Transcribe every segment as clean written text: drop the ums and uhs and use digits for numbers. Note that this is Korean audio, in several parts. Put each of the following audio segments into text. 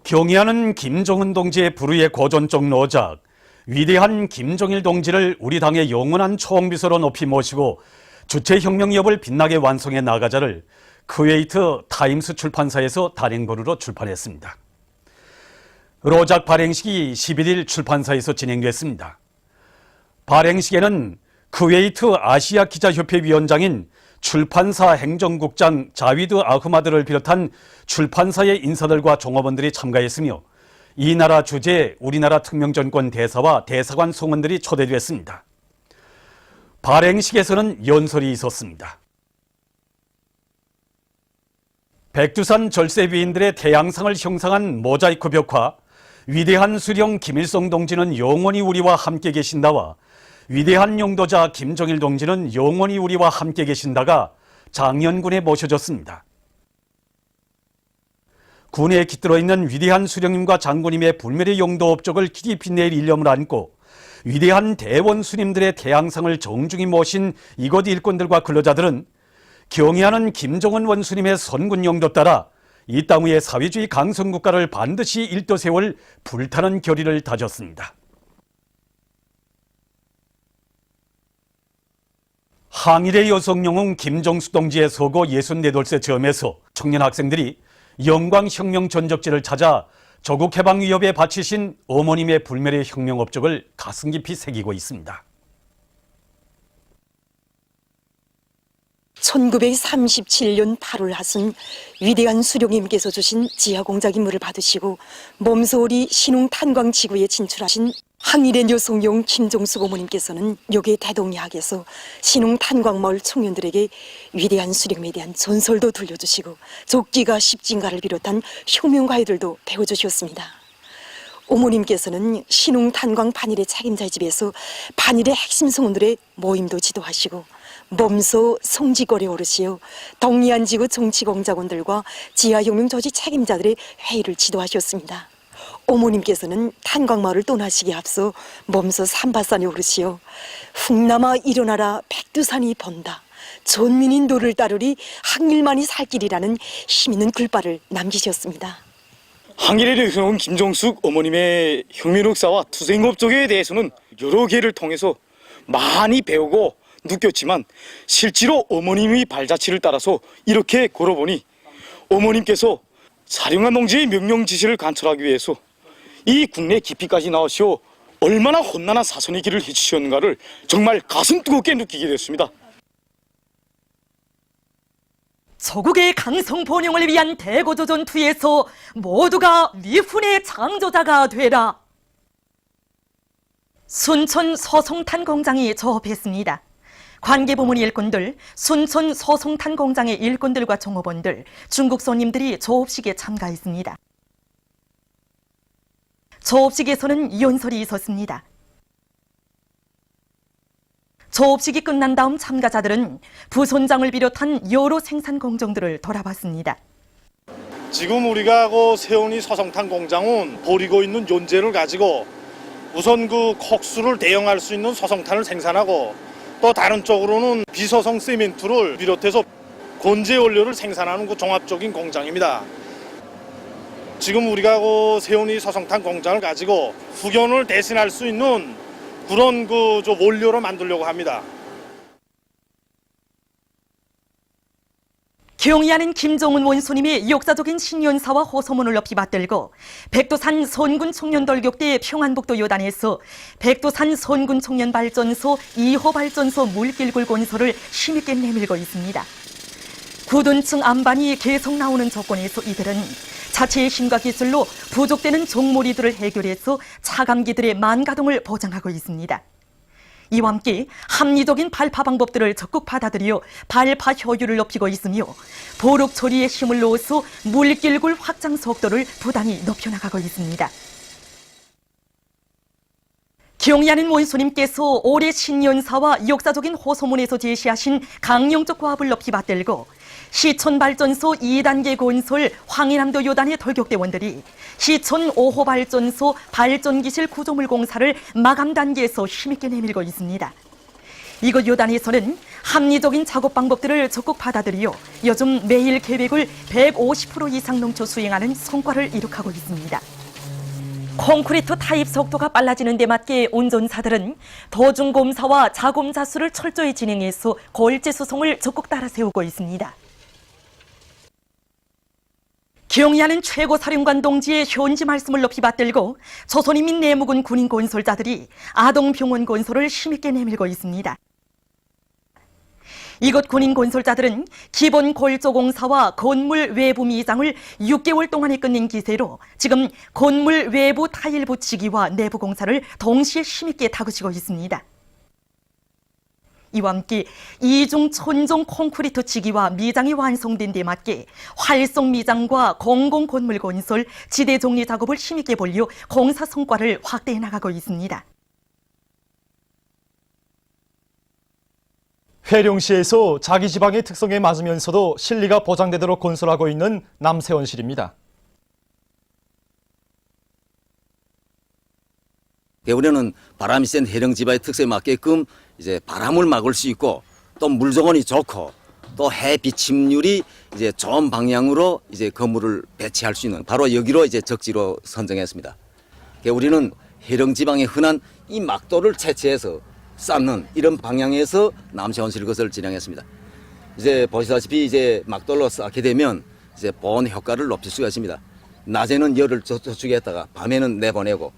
경의하는 김정은 동지의 불후의 고전적 노작, 위대한 김정일 동지를 우리 당의 영원한 총비서로 높이 모시고 주체혁명 여부를 빛나게 완성해 나가자를 쿠웨이트 타임스 출판사에서 단행본으로 출판했습니다. 로작 발행식이 11일 출판사에서 진행됐습니다. 발행식에는 쿠웨이트 아시아 기자협회 위원장인 출판사 행정국장 자위드 아흐마드를 비롯한 출판사의 인사들과 종업원들이 참가했으며 이 나라 주재 우리나라 특명전권 대사와 대사관 성원들이 초대됐습니다. 발행식에서는 연설이 있었습니다. 백두산 절세비인들의 태양상을 형상한 모자이크 벽화, 위대한 수령 김일성 동지는 영원히 우리와 함께 계신다와 위대한 용도자 김정일 동지는 영원히 우리와 함께 계신다가 장현군에 모셔졌습니다. 군에 깃들어 있는 위대한 수령님과 장군님의 불멸의 용도 업적을 길이 빛낼 일념을 안고 위대한 대원 수님들의 태양상을 정중히 모신 이곳 일꾼들과 근로자들은 경의하는 김정은 원수님의 선군 용도 따라 이 땅 위의 사회주의 강성국가를 반드시 일떠세울 불타는 결의를 다졌습니다. 항일의 여성영웅 김정숙 동지의 서거 64돌째 점에서 청년 학생들이 영광혁명 전적지를 찾아 조국해방 위협에 바치신 어머님의 불멸의 혁명 업적을 가슴 깊이 새기고 있습니다. 1937년 8월 하순 위대한 수령님께서 주신 지하공작 임무를 받으시고 몸소리 신흥탄광지구에 진출하신 항일의 여성용 김정숙 어머님께서는 여기에 대동리학에서 신흥탄광마을 청년들에게 위대한 수령님에 대한 전설도 들려주시고 적기가 십진가를 비롯한 혁명가요들도 배워주셨습니다. 어머님께서는 신흥탄광 반일의 책임자의 집에서 반일의 핵심 성원들의 모임도 지도하시고 몸소 송지거리 오르시어 동리안지구 정치공작원들과 지하혁명 조직 책임자들의 회의를 지도하셨습니다. 어머님께서는 탄광마을을 떠나시기에 앞서 몸소 삼바산에 오르시어 훅남아 일어나라 백두산이 본다. 전민이 노를 따르리 항일만이 살 길이라는 힘있는 글발을 남기셨습니다. 항일의 여성 김정숙 어머님의 혁명 역사와 투쟁 업적에 대해서는 여러 개를 통해서 많이 배우고 느꼈지만 실제로 어머님의 발자취를 따라서 이렇게 걸어보니 어머님께서 사령관 동지의 명령 지시를 관철하기 위해서 이 국내 깊이까지 나오시어 얼마나 험난한 사선의 길을 해주셨는가를 정말 가슴 뜨겁게 느끼게 됐습니다. 조국의 강성 번영을 위한 대고조 전투에서 모두가 미훈의 창조자가 되라. 순천 서송탄 공장이 조업했습니다. 관계부문 일꾼들, 순천 서송탄 공장의 일꾼들과 종업원들, 중국 손님들이 조업식에 참가했습니다. 조업식에서는 연설이 있었습니다. 조업식이 끝난 다음 참가자들은 부손장을 비롯한 여러 생산 공정들을 돌아봤습니다. 지금 우리가 세운 이 서성탄 공장은 버리고 있는 연재를 가지고 우선 콕수를 대용할 수 있는 서성탄을 생산하고 또 다른 쪽으로는 비서성 시멘트를 비롯해서 건재 원료를 생산하는 종합적인 공장입니다. 지금 우리가 세운 이 서성탄 공장을 가지고 후견을 대신할 수 있는 그런 원료로 만들려고 합니다. 경의하는 김정은 원수님의 역사적인 신년사와 호소문을 높이 받들고 백두산 선군 청년돌격대 평안북도 요단에서 백두산 선군 청년발전소 2호 발전소 물길굴 건설을 힘있게 내밀고 있습니다. 구둔층 안반이 계속 나오는 조건에서 이들은 자체의 힘과 기술로 부족되는 종몰이들을 해결해서 차감기들의 만가동을 보장하고 있습니다. 이와 함께 합리적인 발파 방법들을 적극 받아들여 발파 효율을 높이고 있으며 보록 처리에 힘을 넣어서 물길굴 확장 속도를 부단히 높여나가고 있습니다. 경의하는 원수님께서 올해 신년사와 역사적인 호소문에서 제시하신 강령적 과업을 높이 받들고 시촌발전소 2단계 건설 황해남도 요단의 돌격대원들이 시촌 5호 발전소 발전기실 구조물 공사를 마감 단계에서 힘있게 내밀고 있습니다. 이곳 요단에서는 합리적인 작업 방법들을 적극 받아들여 요즘 매일 계획을 150% 이상 넘쳐 수행하는 성과를 이룩하고 있습니다. 콘크리트 타입 속도가 빨라지는 데 맞게 운전사들은 도중검사와 자검자수를 철저히 진행해서 골재 수송을 적극 따라 세우고 있습니다. 경의하는 최고사령관 동지의 현지 말씀을 높이 받들고 조선인민 내무군 군인 건설자들이 아동병원 건설을 힘있게 내밀고 있습니다. 이곳 군인 건설자들은 기본 골조공사와 건물 외부 미장을 6개월 동안에 끝낸 기세로 지금 건물 외부 타일 붙이기와 내부 공사를 동시에 힘있게 다그치고 있습니다. 이와 함께 이중 천정 콘크리트 치기와 미장이 완성된 데 맞게 활성 미장과 공공 건물 건설, 지대 정리 작업을 힘있게 벌려 공사 성과를 확대해 나가고 있습니다. 회령시에서 자기 지방의 특성에 맞으면서도 실리가 보장되도록 건설하고 있는 남세원실입니다. 우리는 바람이 센 해령 지방의 특성에 맞게끔 이제 바람을 막을 수 있고 또 물 정원이 좋고 또 해 비침률이 이제 좋은 방향으로 이제 건물을 배치할 수 있는 바로 여기로 이제 적지로 선정했습니다. 우리는 해령 지방에 흔한 이 막도를 채취해서 쌓는 이런 방향에서 남세원실 것을 진행했습니다. 이제 보시다시피 이제 막돌로 쌓게 되면 이제 보온 효과를 높일 수가 있습니다. 낮에는 열을 저축했다가 밤에는 내보내고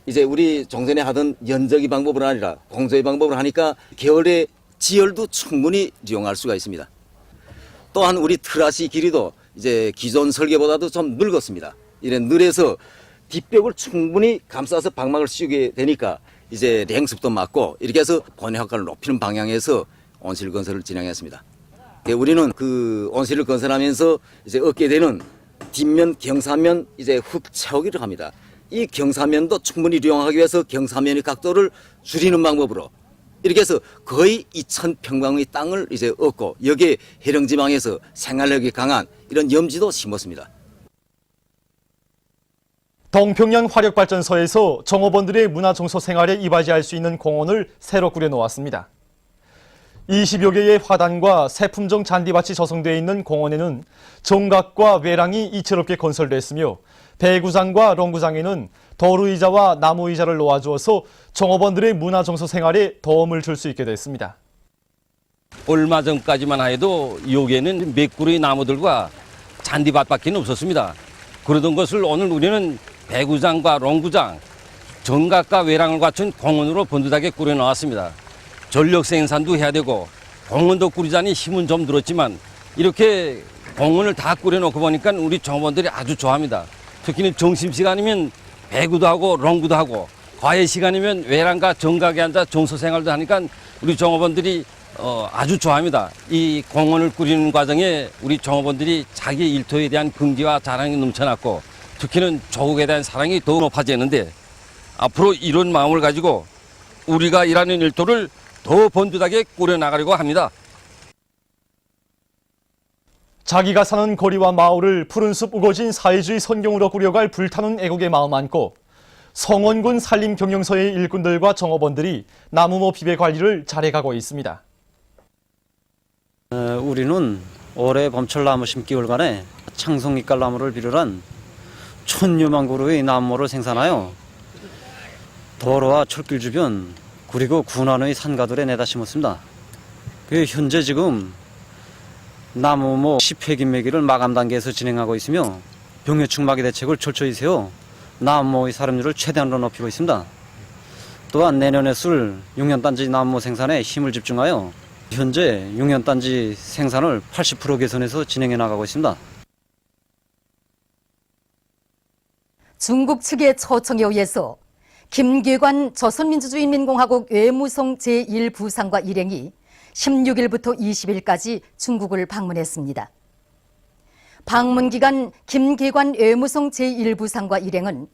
이제 우리 종전에 하던 연적이 방법은 아니라 공조의 방법을 하니까 겨울에 지열도 충분히 이용할 수가 있습니다. 또한 우리 트라시 길이도 이제 기존 설계보다도 좀 늙었습니다. 이래 늘어서 뒷벽을 충분히 감싸서 방막을 씌우게 되니까 이제 냉습도 막고 이렇게 해서 보온 효과를 높이는 방향에서 온실 건설을 진행했습니다. 우리는 그 온실을 건설하면서 이제 얻게 되는 뒷면 경사면 이제 흙 채우기를 합니다. 이 경사면도 충분히 이용하기 위해서 경사면의 각도를 줄이는 방법으로 이렇게 해서 거의 2,000평방의 땅을 이제 얻고 여기에 해령지방에서 생활력이 강한 이런 염지도 심었습니다. 동평양 화력발전소에서 종업원들의 문화정서 생활에 이바지할 수 있는 공원을 새로 꾸려놓았습니다. 20여 개의 화단과 새 품종 잔디밭이 조성되어 있는 공원에는 정각과 외랑이 이채롭게 건설됐으며 배구장과 롱구장에는 도루의자와 나무의자를 놓아주어서 종업원들의 문화정서 생활에 도움을 줄 수 있게 됐습니다. 얼마 전까지만 해도 여기에는 몇 그루의 나무들과 잔디밭밖에 없었습니다. 그러던 것을 오늘 우리는 배구장과 롱구장, 정각과 외랑을 갖춘 공원으로 번듯하게 꾸려놓았습니다. 전력 생산도 해야 되고 공원도 꾸리자니 힘은 좀 들었지만 이렇게 공원을 다 꾸려놓고 보니까 우리 종업원들이 아주 좋아합니다. 특히 점심시간이면 배구도 하고 롱구도 하고 과외시간이면 외랑과 정각에 앉아 정서생활도 하니까 우리 종업원들이 아주 좋아합니다. 이 공원을 꾸리는 과정에 우리 종업원들이 자기 일터에 대한 긍지와 자랑이 넘쳐났고 특히는 조국에 대한 사랑이 더 높아지는데 앞으로 이런 마음을 가지고 우리가 일하는 일터를 더 번듯하게 꾸려나가려고 합니다. 자기가 사는 거리와 마을을 푸른숲 우거진 사회주의 선경으로 꾸려갈 불타는 애국의 마음 안고 성원군 산림경영서의 일꾼들과 정업원들이 나무모 비배 관리를 잘해가고 있습니다. 우리는 올해 봄철 나무 심기월간에 창송이깔나무를 비롯한 1,000여만 그루의 나무를 생산하여 도로와 철길 주변 그리고 군안의 산가들에 내다 심었습니다. 현재 지금 나무모 10회 김매기를 마감 단계에서 진행하고 있으며 병해충 마개 대책을 철저히 세워 나무모의 사람률을 최대한으로 높이고 있습니다. 또한 내년에 쓸 6년단지 나무모 생산에 힘을 집중하여 현재 6년단지 생산을 80% 개선해서 진행해 나가고 있습니다. 중국 측의 초청에 의해서 김계관 조선민주주의인민공화국 외무성 제1부상과 일행이 16일부터 20일까지 중국을 방문했습니다. 방문 기간 김계관 외무성 제1부상과 일행은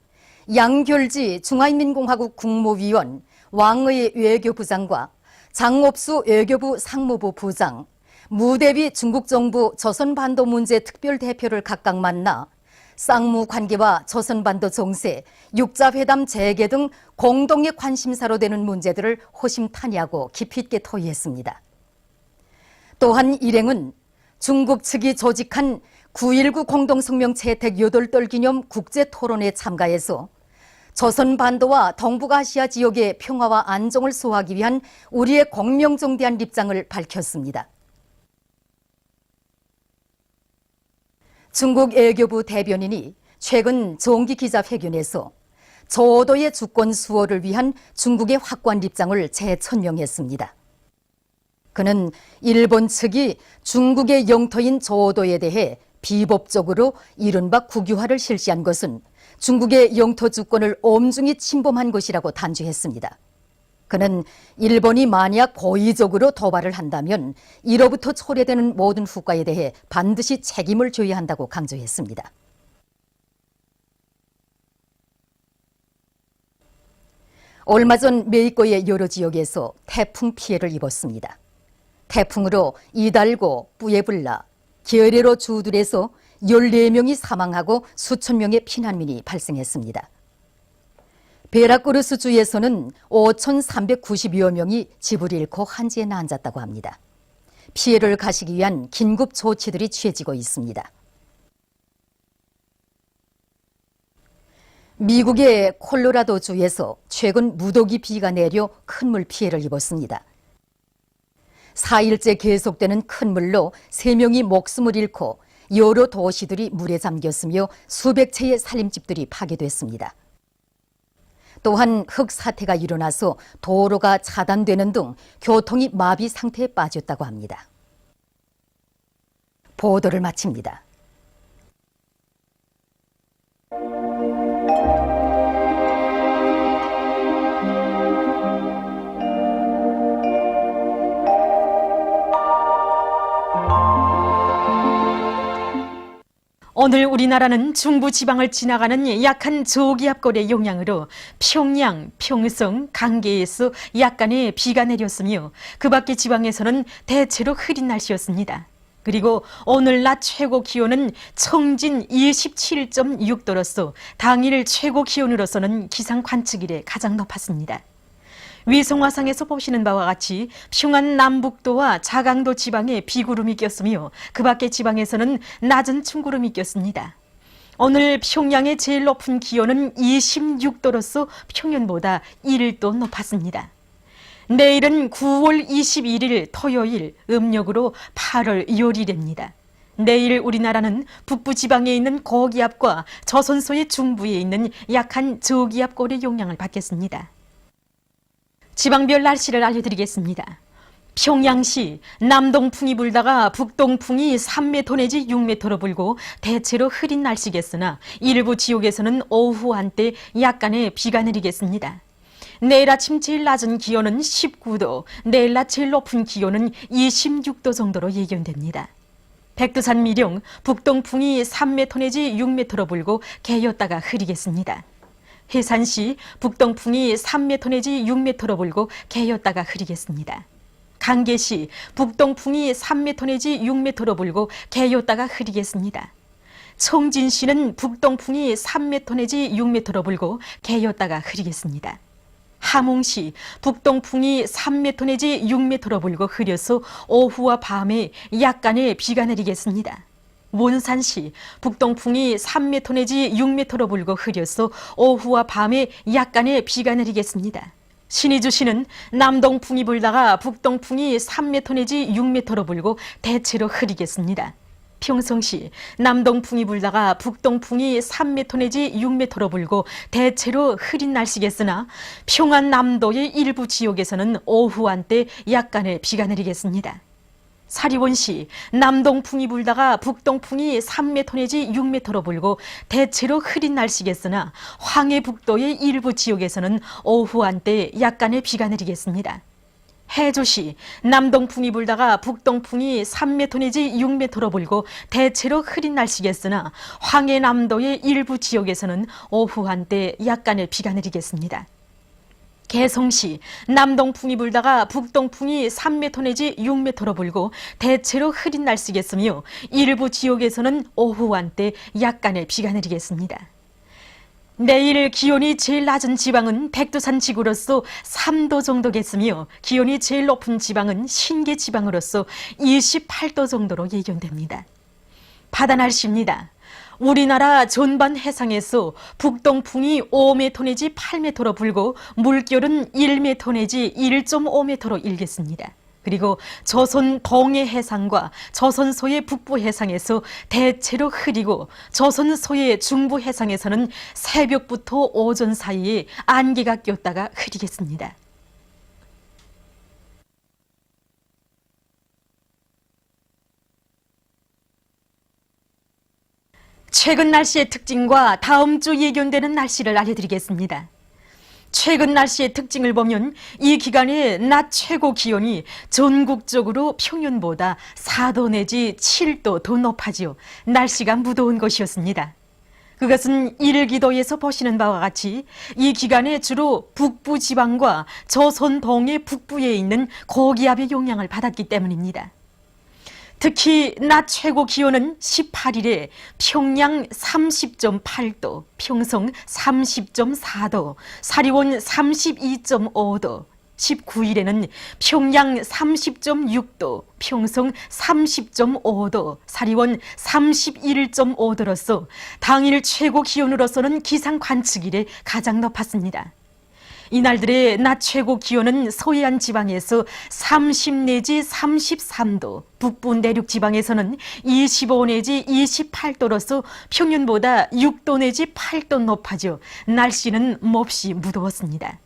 양결지 중화인민공화국 국무위원 왕의 외교부장과 장업수 외교부 상무부 부장, 무대비 중국정부 조선반도 문제 특별대표를 각각 만나 쌍무 관계와 조선반도 정세, 육자회담 재개 등 공동의 관심사로 되는 문제들을 호심탄회하고 깊이 있게 토의했습니다. 또한 일행은 중국 측이 조직한 9.19 공동성명 채택 8돌 기념 국제토론에 참가해서 조선반도와 동북아시아 지역의 평화와 안정을 소화하기 위한 우리의 공명정대한 입장을 밝혔습니다. 중국 외교부 대변인이 최근 정기기자회견에서 저오도의 주권 수호를 위한 중국의 확고한 입장을 재천명했습니다. 그는 일본 측이 중국의 영토인 저오도에 대해 비법적으로 이른바 국유화를 실시한 것은 중국의 영토 주권을 엄중히 침범한 것이라고 단죄했습니다. 그는 일본이 만약 고의적으로 도발을 한다면 이로부터 초래되는 모든 후과에 대해 반드시 책임을 져야 한다고 강조했습니다. 얼마 전 메이코의 여러 지역에서 태풍 피해를 입었습니다. 태풍으로 이달고, 뿌에블라, 게레로 주들에서 14명이 사망하고 수천 명의 피난민이 발생했습니다. 베라코르스 주에서는 5,390여 명이 집을 잃고 한지에 나앉았다고 합니다. 피해를 가시기 위한 긴급 조치들이 취해지고 있습니다. 미국의 콜로라도 주에서 최근 무더기 비가 내려 큰 물 피해를 입었습니다. 4일째 계속되는 큰 물로 3명이 목숨을 잃고 여러 도시들이 물에 잠겼으며 수백 채의 살림집들이 파괴됐습니다. 또한 흙사태가 일어나서 도로가 차단되는 등 교통이 마비 상태에 빠졌다고 합니다. 보도를 마칩니다. 오늘 우리나라는 중부 지방을 지나가는 약한 저기압골의 영향으로 평양, 평성, 강계에서 약간의 비가 내렸으며 그 밖의 지방에서는 대체로 흐린 날씨였습니다. 그리고 오늘 낮 최고 기온은 청진 27.6도로서 당일 최고 기온으로서는 기상 관측 이래 가장 높았습니다. 위성화상에서 보시는 바와 같이 평안 남북도와 자강도 지방에 비구름이 꼈으며 그 밖의 지방에서는 낮은 충구름이 꼈습니다. 오늘 평양의 제일 높은 기온은 26도로서 평년보다 1도 높았습니다. 내일은 9월 21일 토요일 음력으로 8월 요일입니다. 내일 우리나라는 북부 지방에 있는 고기압과 조선소의 중부에 있는 약한 저기압골의 영향을 받겠습니다. 지방별 날씨를 알려드리겠습니다. 평양시 남동풍이 불다가 북동풍이 3m 내지 6m로 불고 대체로 흐린 날씨겠으나 일부 지역에서는 오후 한때 약간의 비가 내리겠습니다. 내일 아침 제일 낮은 기온은 19도, 내일 낮 제일 높은 기온은 26도 정도로 예견됩니다. 백두산 미령 북동풍이 3m 내지 6m로 불고 개였다가 흐리겠습니다. 해산시 북동풍이 3m 내지 6m로 불고 개였다가 흐리겠습니다. 강계시 북동풍이 3m 내지 6m로 불고 개였다가 흐리겠습니다. 청진시는 북동풍이 3m 내지 6m로 불고 개였다가 흐리겠습니다. 함흥시 북동풍이 3m 내지 6m로 불고 흐려서 오후와 밤에 약간의 비가 내리겠습니다. 몬산시 북동풍이 3m 내지 6m로 불고 흐려서 오후와 밤에 약간의 비가 내리겠습니다. 신의주시는 남동풍이 불다가 북동풍이 3m 내지 6m로 불고 대체로 흐리겠습니다. 평성시 남동풍이 불다가 북동풍이 3m 내지 6m로 불고 대체로 흐린 날씨겠으나 평안 남도의 일부 지역에서는 오후 한때 약간의 비가 내리겠습니다. 사리원시 남동풍이 불다가 북동풍이 3m 내지 6m로 불고 대체로 흐린 날씨겠으나 황해북도의 일부 지역에서는 오후 한때 약간의 비가 내리겠습니다. 해조시 남동풍이 불다가 북동풍이 3m 내지 6m로 불고 대체로 흐린 날씨겠으나 황해남도의 일부 지역에서는 오후 한때 약간의 비가 내리겠습니다. 개성시 남동풍이 불다가 북동풍이 3m 내지 6m로 불고 대체로 흐린 날씨겠으며 일부 지역에서는 오후 한때 약간의 비가 내리겠습니다. 내일 기온이 제일 낮은 지방은 백두산 지구로서 3도 정도겠으며 기온이 제일 높은 지방은 신계 지방으로서 28도 정도로 예견됩니다. 바다 날씨입니다. 우리나라 전반 해상에서 북동풍이 5m 내지 8m로 불고 물결은 1m 내지 1.5m로 일겠습니다. 그리고 조선 동해 해상과 조선 소의 북부 해상에서 대체로 흐리고 조선 소의 중부 해상에서는 새벽부터 오전 사이에 안개가 꼈다가 흐리겠습니다. 최근 날씨의 특징과 다음 주 예견되는 날씨를 알려드리겠습니다. 최근 날씨의 특징을 보면 이 기간에 낮 최고 기온이 전국적으로 평년보다 4도 내지 7도 더 높아지요. 날씨가 무더운 것이었습니다. 그것은 일기도에서 보시는 바와 같이 이 기간에 주로 북부 지방과 조선 동해 북부에 있는 고기압의 영향을 받았기 때문입니다. 특히 낮 최고 기온은 18일에 평양 30.8도, 평성 30.4도, 사리원 32.5도, 19일에는 평양 30.6도, 평성 30.5도, 사리원 31.5도로서 당일 최고 기온으로서는 기상 관측일에 가장 높았습니다. 이날들의 낮 최고 기온은 서해안 지방에서 30 내지 33도, 북부 내륙 지방에서는 25 내지 28도로서 평년보다 6도 내지 8도 높아져 날씨는 몹시 무더웠습니다.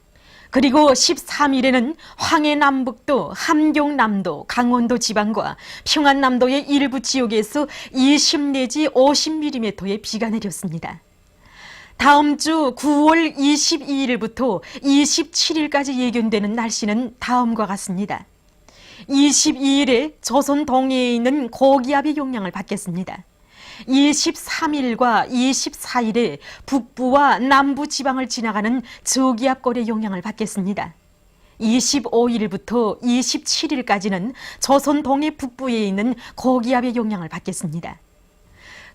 그리고 13일에는 황해남북도, 함경남도, 강원도 지방과 평안남도의 일부 지역에서 20 내지 50mm의 비가 내렸습니다. 다음 주 9월 22일부터 27일까지 예견되는 날씨는 다음과 같습니다. 22일에 조선 동해에 있는 고기압의 영향을 받겠습니다. 23일과 24일에 북부와 남부 지방을 지나가는 저기압골의 영향을 받겠습니다. 25일부터 27일까지는 조선 동해 북부에 있는 고기압의 영향을 받겠습니다.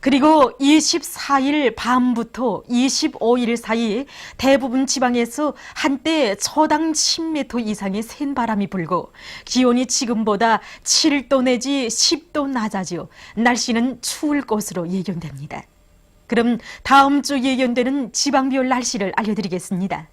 그리고 24일 밤부터 25일 사이에 대부분 지방에서 한때 초당 10m 이상의 센 바람이 불고 기온이 지금보다 7도 내지 10도 낮아져 날씨는 추울 것으로 예견됩니다. 그럼 다음 주 예견되는 지방별 날씨를 알려드리겠습니다.